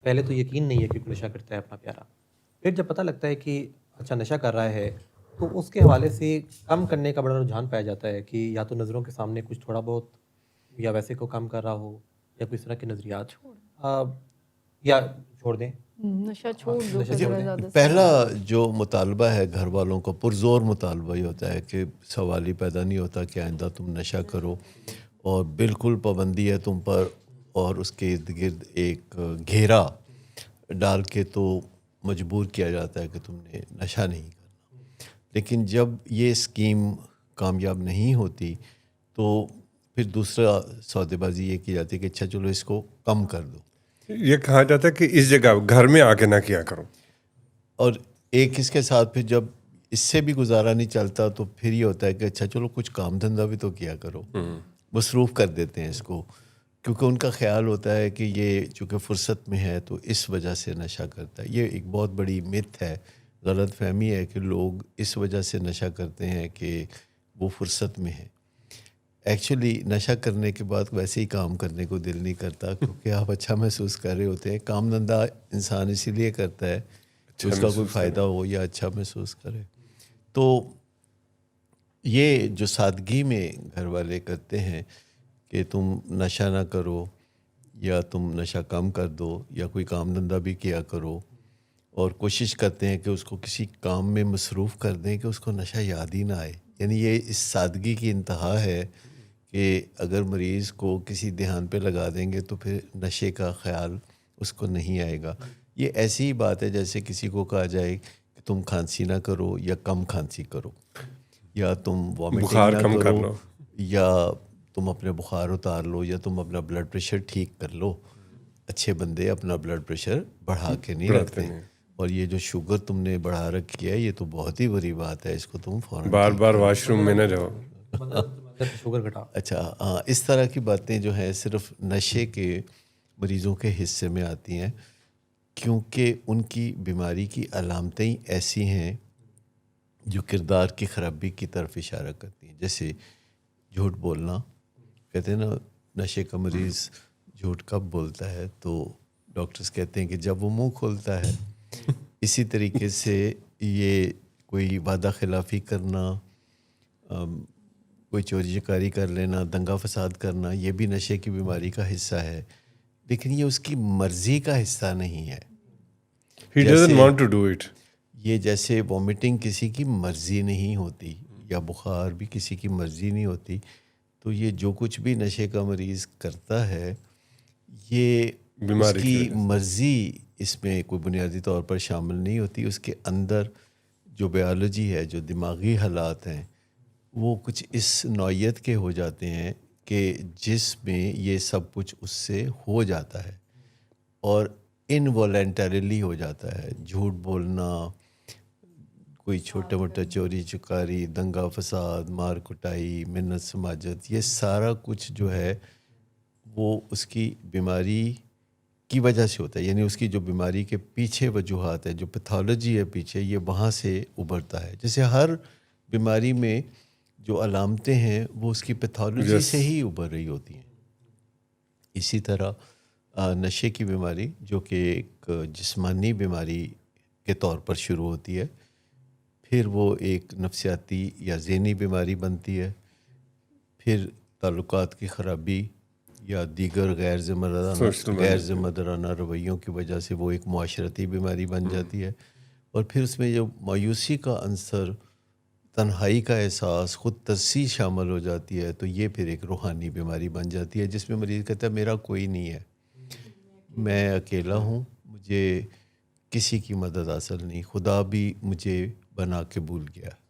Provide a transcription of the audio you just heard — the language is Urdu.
پہلے تو یقین نہیں ہے کہ کوئی نشہ کرتا ہے اپنا پیارا، پھر جب پتہ لگتا ہے کہ اچھا نشہ کر رہا ہے، تو اس کے حوالے سے کم کرنے کا بڑا رجحان پایا جاتا ہے کہ یا تو نظروں کے سامنے کچھ تھوڑا بہت یا ویسے کو کم کر رہا ہو یا کوئی اس طرح کے نظریات چھوڑ یا چھوڑ دیں، نشہ چھوڑ دو نشہ پھر چھوڑ ذرا دیں۔ زیادہ صحیح پہلا رہے گا۔ جو مطالبہ ہے گھر والوں کا پرزور مطالبہ یہ ہوتا ہے کہ سوال ہی پیدا نہیں ہوتا کہ آئندہ تم نشہ کرو، اور بالکل پابندی ہے تم پر، اور اس کے ارد گرد ایک گھیرا ڈال کے تو مجبور کیا جاتا ہے کہ تم نے نشہ نہیں کرنا۔ لیکن جب یہ اسکیم کامیاب نہیں ہوتی تو پھر دوسرا سودے بازی یہ کی جاتی ہے کہ اچھا چلو اس کو کم کر دو۔ یہ کہا جاتا ہے کہ اس جگہ گھر میں آ کے نہ کیا کرو، اور ایک اس کے ساتھ پھر جب اس سے بھی گزارا نہیں چلتا تو پھر یہ ہوتا ہے کہ اچھا چلو کچھ کام دھندہ بھی تو کیا کرو، مصروف کر دیتے ہیں اس کو، کیونکہ ان کا خیال ہوتا ہے کہ یہ چونکہ فرصت میں ہے تو اس وجہ سے نشہ کرتا ہے۔ یہ ایک بہت بڑی مت ہے، غلط فہمی ہے کہ لوگ اس وجہ سے نشہ کرتے ہیں کہ وہ فرصت میں ہے۔ ایکچولی نشہ کرنے کے بعد ویسے ہی کام کرنے کو دل نہیں کرتا، کیونکہ آپ اچھا محسوس کر رہے ہوتے ہیں۔ کام دھندہ انسان اسی لیے کرتا ہے کہ اس کا کوئی فائدہ ہو یا اچھا محسوس کرے۔ تو یہ جو سادگی میں گھر والے کرتے ہیں کہ تم نشہ نہ کرو یا تم نشہ کم کر دو یا کوئی کام دھندہ بھی کیا کرو، اور کوشش کرتے ہیں کہ اس کو کسی کام میں مصروف کر دیں کہ اس کو نشہ یاد ہی نہ آئے۔ یعنی یہ اس سادگی کی انتہا ہے کہ اگر مریض کو کسی دھیان پہ لگا دیں گے تو پھر نشے کا خیال اس کو نہیں آئے گا۔ یہ ایسی ہی بات ہے جیسے کسی کو کہا جائے کہ تم کھانسی نہ کرو یا کم کھانسی کرو، یا تم بخار وامٹنگ نہ کم کر کرو، لو، یا تم اپنے بخار اتار لو، یا تم اپنا بلڈ پریشر ٹھیک کر لو۔ اچھے بندے اپنا بلڈ پریشر بڑھا کے نہیں بڑھاتے رکھتے، نہیں، اور یہ جو شوگر تم نے بڑھا رکھی ہے یہ تو بہت ہی بری بات ہے، اس کو تم فوراً بار ٹھیک بار کرو۔ واش روم میں نہ جاؤ۔ شوگر گھٹا۔ اچھا ہاں، اس طرح کی باتیں جو ہیں صرف نشے کے مریضوں کے حصے میں آتی ہیں، کیونکہ ان کی بیماری کی علامتیں ایسی ہیں جو کردار کی خرابی کی طرف اشارہ کرتی ہیں۔ جیسے جھوٹ بولنا، کہتے ہیں نا نشے کا مریض جھوٹ کب بولتا ہے، تو ڈاکٹرز کہتے ہیں کہ جب وہ منہ کھولتا ہے۔ اسی طریقے سے یہ کوئی وعدہ خلافی کرنا، کوئی چوری چکاری کر لینا، دنگا فساد کرنا، یہ بھی نشے کی بیماری کا حصہ ہے، لیکن یہ اس کی مرضی کا حصہ نہیں ہے۔ He doesn't want to do it۔ یہ جیسے وامٹنگ کسی کی مرضی نہیں ہوتی یا بخار بھی کسی کی مرضی نہیں ہوتی، تو یہ جو کچھ بھی نشے کا مریض کرتا ہے یہ اس بیماری کی وجہ سے۔ مرضی اس میں کوئی بنیادی طور پر شامل نہیں ہوتی۔ اس کے اندر جو بیالوجی ہے، جو دماغی حالات ہیں، وہ کچھ اس نوعیت کے ہو جاتے ہیں کہ جس میں یہ سب کچھ اس سے ہو جاتا ہے اور انوالنٹریلی ہو جاتا ہے۔ جھوٹ بولنا، کوئی چھوٹا موٹا چوری چکاری، دنگا فساد، مار کٹائی، منت سماجت، یہ سارا کچھ جو ہے وہ اس کی بیماری کی وجہ سے ہوتا ہے۔ یعنی اس کی جو بیماری کے پیچھے وجوہات ہے، جو پیتھولوجی ہے پیچھے، یہ وہاں سے ابھرتا ہے۔ جیسے ہر بیماری میں جو علامتیں ہیں وہ اس کی پیتھولوجی سے ہی ابھر رہی ہوتی ہیں۔ اسی طرح نشے کی بیماری جو کہ ایک جسمانی بیماری کے طور پر شروع ہوتی ہے، پھر وہ ایک نفسیاتی یا ذہنی بیماری بنتی ہے، پھر تعلقات کی خرابی یا دیگر غیر ذمہ دارانہ رویوں کی وجہ سے وہ ایک معاشرتی بیماری بن جاتی ہے، اور پھر اس میں جو مایوسی کا عنصر، تنہائی کا احساس، خود ترسی شامل ہو جاتی ہے، تو یہ پھر ایک روحانی بیماری بن جاتی ہے جس میں مریض کہتا ہے میرا کوئی نہیں ہے، میں اکیلا ہوں، مجھے کسی کی مدد حاصل نہیں، خدا بھی مجھے بنا کے بھول گیا۔